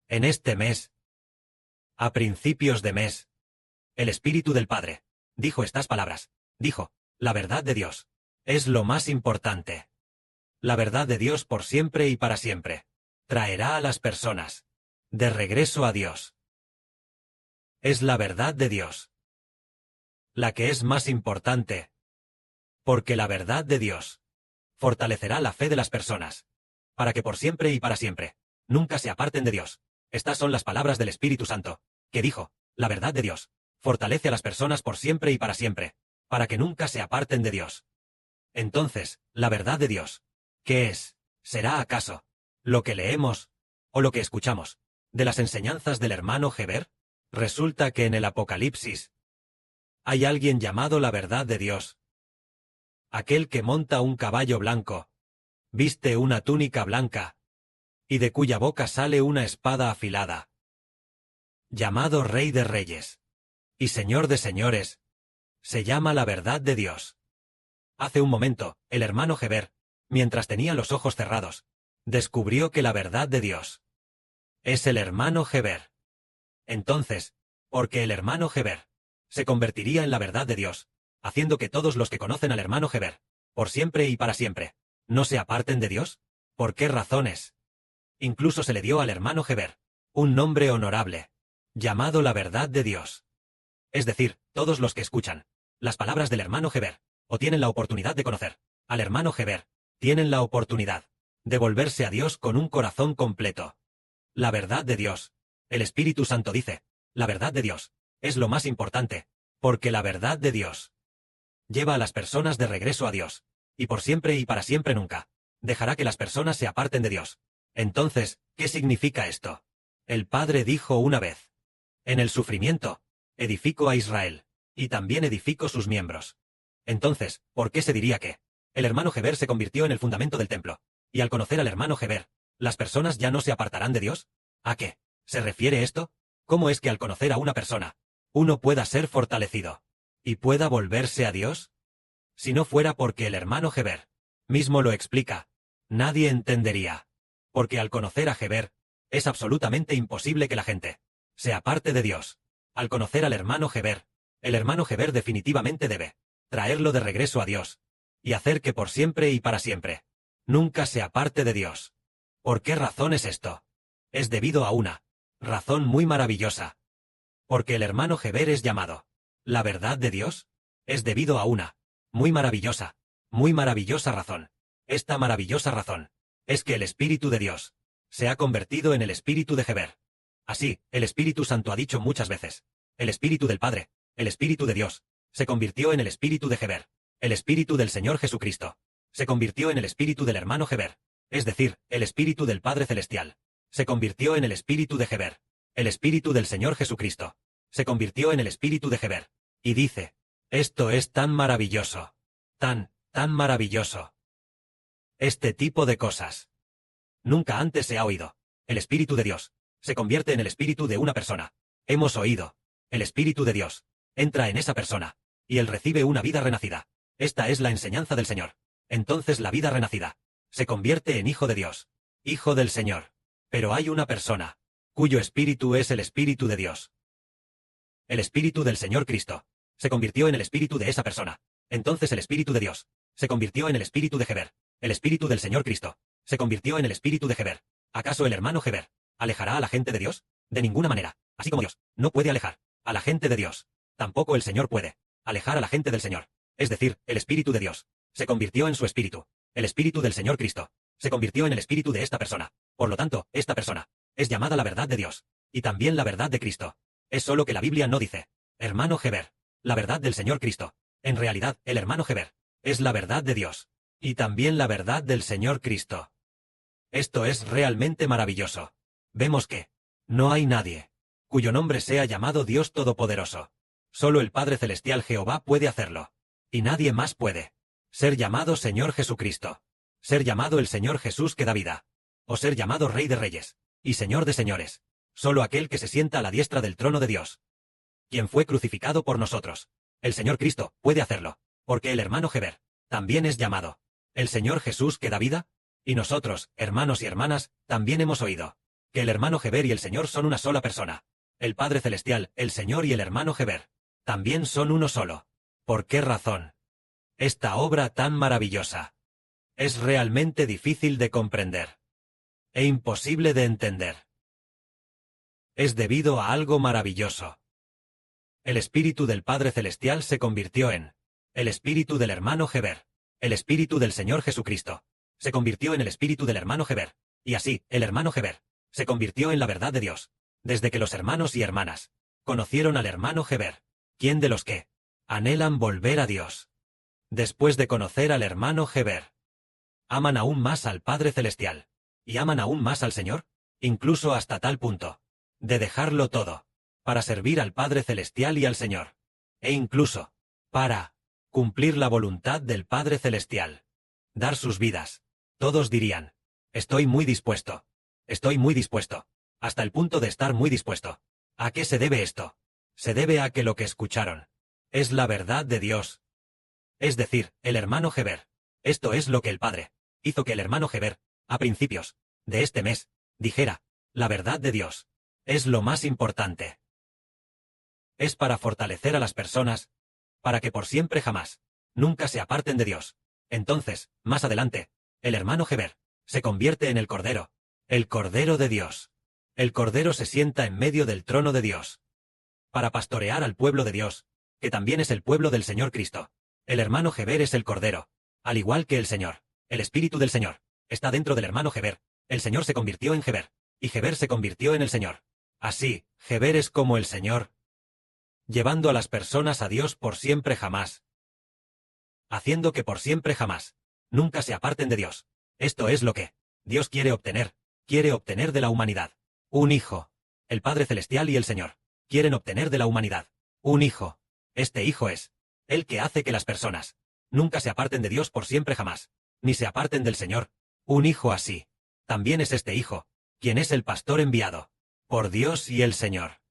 En este mes, a principios de mes, el Espíritu del Padre dijo estas palabras. Dijo, la verdad de Dios es lo más importante. La verdad de Dios por siempre y para siempre traerá a las personas de regreso a Dios. Es la verdad de Dios la que es más importante, porque la verdad de Dios fortalecerá la fe de las personas, para que por siempre y para siempre nunca se aparten de Dios. Estas son las palabras del Espíritu Santo, que dijo, la verdad de Dios fortalece a las personas por siempre y para siempre, para que nunca se aparten de Dios. Entonces, la verdad de Dios, ¿qué es? ¿Será acaso lo que leemos o lo que escuchamos de las enseñanzas del hermano Heber? Resulta que en el Apocalipsis hay alguien llamado la verdad de Dios. Aquel que monta un caballo blanco, viste una túnica blanca, y de cuya boca sale una espada afilada. Llamado Rey de Reyes y Señor de Señores, se llama la verdad de Dios. Hace un momento, el hermano Heber, mientras tenía los ojos cerrados, descubrió que la verdad de Dios es el hermano Heber. Entonces, porque el hermano Heber se convertiría en la verdad de Dios, haciendo que todos los que conocen al hermano Heber, por siempre y para siempre, no se aparten de Dios? ¿Por qué razones? Incluso se le dio al hermano Heber un nombre honorable, llamado la verdad de Dios. Es decir, todos los que escuchan las palabras del hermano Heber, o tienen la oportunidad de conocer al hermano Heber, tienen la oportunidad de volverse a Dios con un corazón completo. La verdad de Dios. El Espíritu Santo dice, la verdad de Dios es lo más importante, porque la verdad de Dios lleva a las personas de regreso a Dios, y por siempre y para siempre nunca dejará que las personas se aparten de Dios. Entonces, ¿qué significa esto? El Padre dijo una vez, en el sufrimiento, edifico a Israel, y también edifico sus miembros. Entonces, ¿por qué se diría que el hermano Heber se convirtió en el fundamento del templo, y al conocer al hermano Heber, las personas ya no se apartarán de Dios? ¿A qué se refiere esto? ¿Cómo es que al conocer a una persona, uno pueda ser fortalecido y pueda volverse a Dios? Si no fuera porque el hermano Heber mismo lo explica, nadie entendería. Porque al conocer a Heber, es absolutamente imposible que la gente se aparte de Dios. Al conocer al hermano Heber, el hermano Heber definitivamente debe traerlo de regreso a Dios, y hacer que por siempre y para siempre nunca se aparte de Dios. ¿Por qué razón es esto? Es debido a una razón muy maravillosa. Porque el hermano Heber es llamado la verdad de Dios, es debido a una muy maravillosa razón. Esta maravillosa razón es que el Espíritu de Dios se ha convertido en el Espíritu de Heber. Así, el Espíritu Santo ha dicho muchas veces, el Espíritu del Padre, el Espíritu de Dios, se convirtió en el Espíritu de Heber. El Espíritu del Señor Jesucristo se convirtió en el Espíritu del hermano Heber, es decir, el Espíritu del Padre Celestial se convirtió en el Espíritu de Heber. El Espíritu del Señor Jesucristo se convirtió en el Espíritu de Heber. Y dice, esto es tan maravilloso, tan maravilloso. Este tipo de cosas nunca antes se ha oído. El Espíritu de Dios se convierte en el espíritu de una persona. Hemos oído. El Espíritu de Dios entra en esa persona, y él recibe una vida renacida. Esta es la enseñanza del Señor. Entonces la vida renacida se convierte en hijo de Dios, hijo del Señor. Pero hay una persona cuyo espíritu es el Espíritu de Dios. El Espíritu del Señor Cristo se convirtió en el espíritu de esa persona. Entonces el Espíritu de Dios se convirtió en el Espíritu de Heber. El Espíritu del Señor Cristo se convirtió en el Espíritu de Heber. ¿Acaso el hermano Heber alejará a la gente de Dios? De ninguna manera. Así como Dios no puede alejar a la gente de Dios, tampoco el Señor puede alejar a la gente del Señor. Es decir, el Espíritu de Dios se convirtió en su espíritu. El Espíritu del Señor Cristo se convirtió en el espíritu de esta persona. Por lo tanto, esta persona es llamada la verdad de Dios, y también la verdad de Cristo. Es solo que la Biblia no dice, hermano Heber, la verdad del Señor Cristo. En realidad, el hermano Heber es la verdad de Dios, y también la verdad del Señor Cristo. Esto es realmente maravilloso. Vemos que no hay nadie cuyo nombre sea llamado Dios Todopoderoso. Solo el Padre Celestial Jehová puede hacerlo, y nadie más puede ser llamado Señor Jesucristo, ser llamado el Señor Jesús que da vida, o ser llamado Rey de Reyes y Señor de Señores. Solo aquel que se sienta a la diestra del trono de Dios, quien fue crucificado por nosotros. El Señor Cristo puede hacerlo, porque el hermano Heber también es llamado el Señor Jesús que da vida, y nosotros, hermanos y hermanas, también hemos oído que el hermano Heber y el Señor son una sola persona. El Padre Celestial, el Señor y el hermano Heber también son uno solo. ¿Por qué razón? Esta obra tan maravillosa es realmente difícil de comprender e imposible de entender. Es debido a algo maravilloso. El espíritu del Padre Celestial se convirtió en el espíritu del hermano Heber. El espíritu del Señor Jesucristo se convirtió en el espíritu del hermano Heber. Y así, el hermano Heber se convirtió en la verdad de Dios. Desde que los hermanos y hermanas conocieron al hermano Heber, ¿quién de los que anhelan volver a Dios? Después de conocer al hermano Heber, aman aún más al Padre Celestial, y aman aún más al Señor, incluso hasta tal punto de dejarlo todo para servir al Padre Celestial y al Señor, e incluso para cumplir la voluntad del Padre Celestial, dar sus vidas. Todos dirían, estoy muy dispuesto, hasta el punto de estar muy dispuesto. ¿A qué se debe esto? Se debe a que lo que escucharon es la verdad de Dios. Es decir, el hermano Heber. Esto es lo que el Padre hizo que el hermano Heber, a principios de este mes, dijera, la verdad de Dios es lo más importante. Es para fortalecer a las personas, para que por siempre jamás, nunca se aparten de Dios. Entonces, más adelante, el hermano Heber se convierte en el Cordero de Dios. El Cordero se sienta en medio del trono de Dios para pastorear al pueblo de Dios, que también es el pueblo del Señor Cristo. El hermano Heber es el Cordero, al igual que el Señor. El Espíritu del Señor está dentro del hermano Heber. El Señor se convirtió en Heber, y Heber se convirtió en el Señor. Así, Heber es como el Señor, llevando a las personas a Dios por siempre jamás, haciendo que por siempre jamás, nunca se aparten de Dios. Esto es lo que Dios quiere obtener de la humanidad. Un hijo. El Padre Celestial y el Señor quieren obtener de la humanidad un hijo. Este hijo es el que hace que las personas nunca se aparten de Dios por siempre jamás, ni se aparten del Señor. Un hijo así. También es este hijo, quien es el pastor enviado por Dios y el Señor.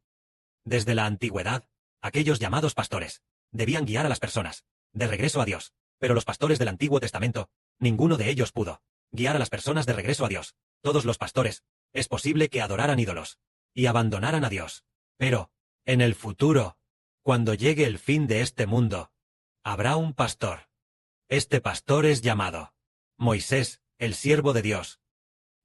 Desde la antigüedad, aquellos llamados pastores debían guiar a las personas de regreso a Dios, pero los pastores del Antiguo Testamento, ninguno de ellos pudo guiar a las personas de regreso a Dios. Todos los pastores, es posible que adoraran ídolos y abandonaran a Dios. Pero, en el futuro, cuando llegue el fin de este mundo, habrá un pastor. Este pastor es llamado Moisés, el siervo de Dios.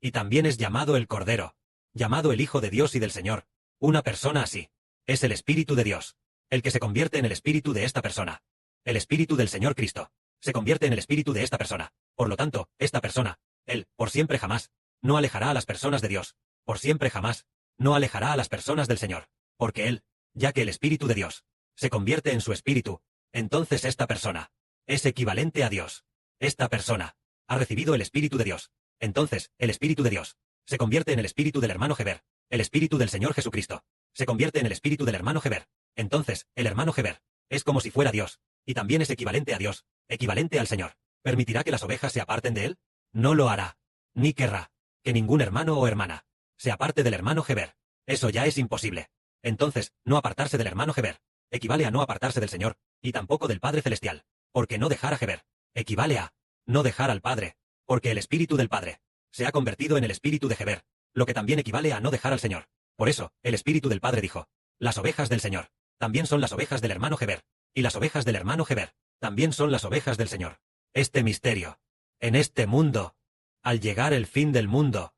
Y también es llamado el Cordero, llamado el Hijo de Dios y del Señor. Una persona así es el Espíritu de Dios, el que se convierte en el Espíritu de esta persona. El Espíritu del Señor Cristo se convierte en el Espíritu de esta persona. Por lo tanto, esta persona, él, por siempre jamás, no alejará a las personas de Dios. Por siempre jamás, no alejará a las personas del Señor. Porque él, ya que el Espíritu de Dios se convierte en su Espíritu, entonces esta persona es equivalente a Dios. Esta persona ha recibido el Espíritu de Dios. Entonces, el Espíritu de Dios se convierte en el Espíritu del hermano Heber. El Espíritu del Señor Jesucristo se convierte en el Espíritu del hermano Heber. Entonces, el hermano Heber es como si fuera Dios, y también es equivalente a Dios, equivalente al Señor. ¿Permitirá que las ovejas se aparten de él? No lo hará. Ni querrá que ningún hermano o hermana se aparte del hermano Heber. Eso ya es imposible. Entonces, no apartarse del hermano Heber equivale a no apartarse del Señor, y tampoco del Padre Celestial, porque no dejar a Heber equivale a no dejar al Padre, porque el Espíritu del Padre se ha convertido en el Espíritu de Heber, lo que también equivale a no dejar al Señor. Por eso, el Espíritu del Padre dijo, las ovejas del Señor también son las ovejas del hermano Heber, y las ovejas del hermano Heber también son las ovejas del Señor. Este misterio, en este mundo, al llegar el fin del mundo,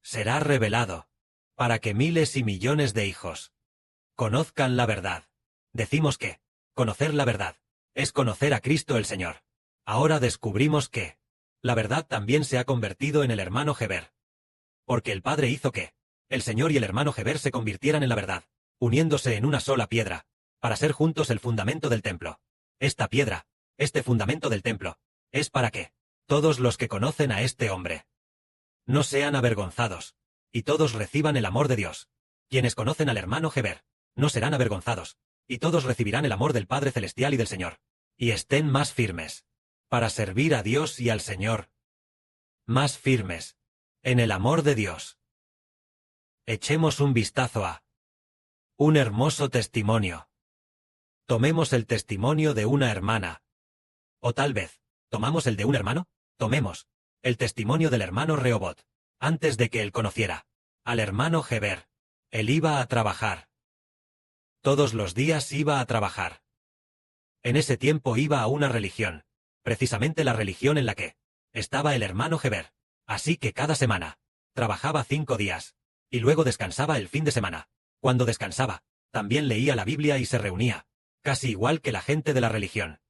será revelado, para que miles y millones de hijos conozcan la verdad. Decimos que conocer la verdad es conocer a Cristo el Señor. Ahora descubrimos que la verdad también se ha convertido en el hermano Heber. Porque el Padre hizo que el Señor y el hermano Heber se convirtieran en la verdad, uniéndose en una sola piedra, para ser juntos el fundamento del templo. Esta piedra, este fundamento del templo, es para que todos los que conocen a este hombre no sean avergonzados, y todos reciban el amor de Dios. Quienes conocen al hermano Heber no serán avergonzados, y todos recibirán el amor del Padre Celestial y del Señor, y estén más firmes para servir a Dios y al Señor. Más firmes en el amor de Dios. Echemos un vistazo a un hermoso testimonio. Tomemos el testimonio de una hermana. O tal vez, ¿tomamos el de un hermano? Tomemos el testimonio del hermano Rehobot, antes de que él conociera al hermano Heber. Él iba a trabajar. Todos los días iba a trabajar. En ese tiempo iba a una religión, precisamente la religión en la que estaba el hermano Heber. Así que cada semana trabajaba 5 días, y luego descansaba el fin de semana. Cuando descansaba, también leía la Biblia y se reunía, casi igual que la gente de la religión.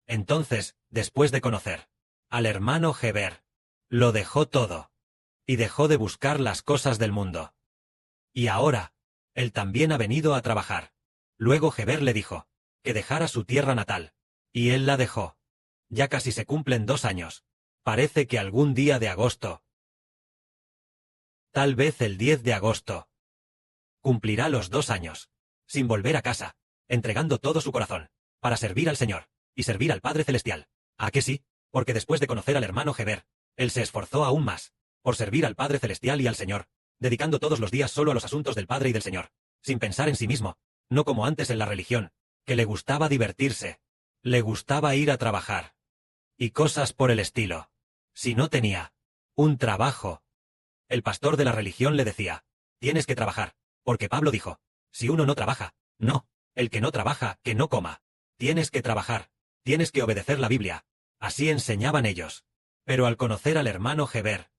Entonces, después de conocer al hermano Heber, lo dejó todo, y dejó de buscar las cosas del mundo. Y ahora, él también ha venido a trabajar. Luego Heber le dijo que dejara su tierra natal, y él la dejó. Ya casi se cumplen 2 años. Parece que algún día de agosto, tal vez el 10 de agosto, cumplirá los 2 años, sin volver a casa, entregando todo su corazón, para servir al Señor, y servir al Padre Celestial. ¿A que sí? Porque después de conocer al hermano Heber, él se esforzó aún más, por servir al Padre Celestial y al Señor, dedicando todos los días solo a los asuntos del Padre y del Señor, sin pensar en sí mismo, no como antes en la religión, que le gustaba divertirse, le gustaba ir a trabajar, y cosas por el estilo. Si no tenía un trabajo, el pastor de la religión le decía, tienes que trabajar, porque Pablo dijo, si uno no trabaja, no, el que no trabaja, que no coma. Tienes que trabajar, tienes que obedecer la Biblia. Así enseñaban ellos. Pero al conocer al hermano Heber,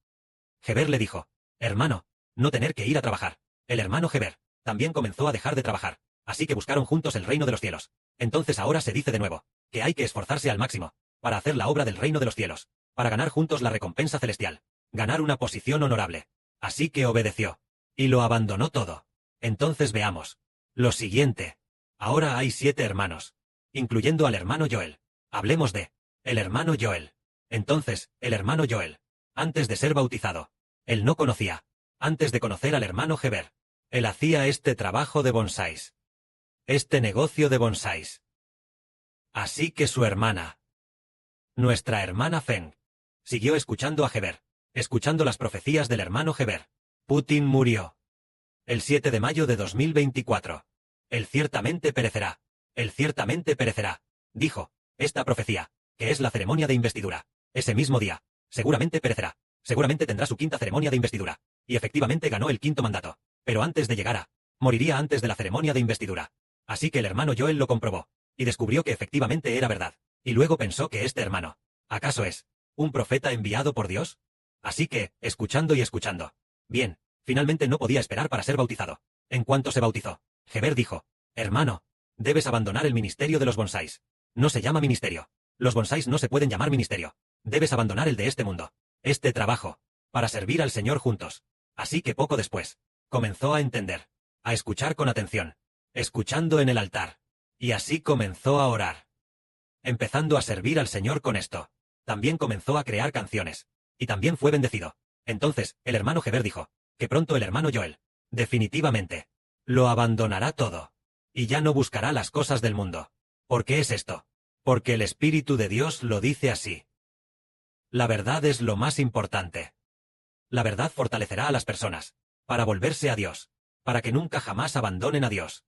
Heber le dijo, hermano, no tener que ir a trabajar. El hermano Heber también comenzó a dejar de trabajar, así que buscaron juntos el reino de los cielos. Entonces ahora se dice de nuevo, que hay que esforzarse al máximo, para hacer la obra del reino de los cielos, para ganar juntos la recompensa celestial, ganar una posición honorable. Así que obedeció, y lo abandonó todo. Entonces veamos lo siguiente. Ahora hay 7 hermanos, incluyendo al hermano Joel. Hablemos de el hermano Joel. Entonces, el hermano Joel, antes de ser bautizado, él no conocía, antes de conocer al hermano Heber, él hacía este trabajo de bonsáis, este negocio de bonsáis. Así que su hermana, nuestra hermana Feng, siguió escuchando a Heber, escuchando las profecías del hermano Heber. Putin murió el 7 de mayo de 2024. Él ciertamente perecerá. Él ciertamente perecerá, dijo esta profecía, que es la ceremonia de investidura. Ese mismo día, seguramente perecerá. Seguramente tendrá su 5ª ceremonia de investidura. Y efectivamente ganó el 5º mandato. Pero antes de llegar moriría antes de la ceremonia de investidura. Así que el hermano Joel lo comprobó, y descubrió que efectivamente era verdad. Y luego pensó que este hermano, ¿acaso es un profeta enviado por Dios? Así que, escuchando y escuchando. Bien, finalmente no podía esperar para ser bautizado. En cuanto se bautizó, Heber dijo, hermano, debes abandonar el ministerio de los bonsáis. No se llama ministerio. Los bonsáis no se pueden llamar ministerio. Debes abandonar el de este mundo, este trabajo, para servir al Señor juntos. Así que poco después, comenzó a entender, a escuchar con atención, escuchando en el altar. Y así comenzó a orar. Empezando a servir al Señor con esto. También comenzó a crear canciones. Y también fue bendecido. Entonces, el hermano Heber dijo, que pronto el hermano Joel, definitivamente, lo abandonará todo. Y ya no buscará las cosas del mundo. ¿Por qué es esto? Porque el Espíritu de Dios lo dice así. La verdad es lo más importante. La verdad fortalecerá a las personas, para volverse a Dios, para que nunca jamás abandonen a Dios.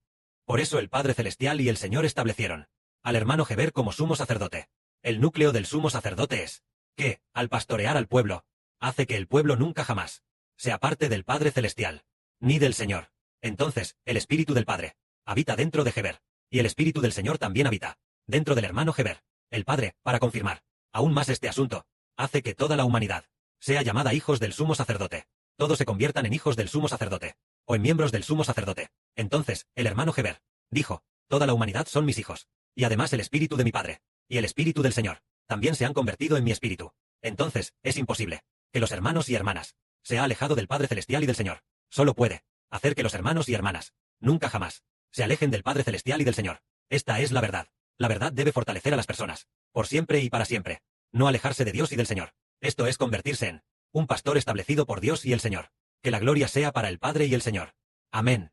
Por eso el Padre Celestial y el Señor establecieron al hermano Heber como sumo sacerdote. El núcleo del sumo sacerdote es que, al pastorear al pueblo, hace que el pueblo nunca jamás se aparte del Padre Celestial, ni del Señor. Entonces, el Espíritu del Padre habita dentro de Heber, y el Espíritu del Señor también habita dentro del hermano Heber. El Padre, para confirmar aún más este asunto, hace que toda la humanidad sea llamada hijos del sumo sacerdote. Todos se conviertan en hijos del sumo sacerdote, o en miembros del sumo sacerdote. Entonces, el hermano Heber dijo, toda la humanidad son mis hijos, y además el Espíritu de mi Padre, y el Espíritu del Señor, también se han convertido en mi espíritu. Entonces, es imposible que los hermanos y hermanas se ha alejado del Padre Celestial y del Señor. Solo puede hacer que los hermanos y hermanas nunca jamás se alejen del Padre Celestial y del Señor. Esta es la verdad. La verdad debe fortalecer a las personas, por siempre y para siempre. No alejarse de Dios y del Señor. Esto es convertirse en un pastor establecido por Dios y el Señor. Que la gloria sea para el Padre y el Señor. Amén.